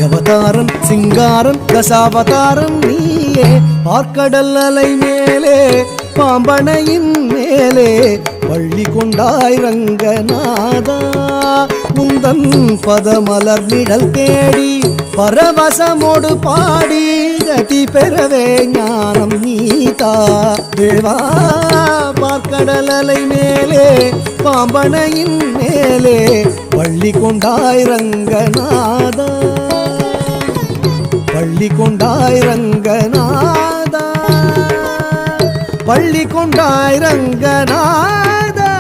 அவதாரன் சிங்காரன் தசாவதாரன் நீயே பார்க்கடல் அலை மேலே பாம்பனையின் மேலே பள்ளி கொண்டாய் ரங்கநாதா உந்தன் பதமலர் நிழல் தேடி பரவசமோடு பாடி கதி பெறவே ஞானம் நீதா தேவா பார்க்கடல் அலை மேலே பாம்பனையின் மேலே பள்ளி கொண்டாய் ரங்கநாதா பள்ளி கொண்டாய் ரங்கநாதா பள்ளி கொண்டாய் ரங்கநாதா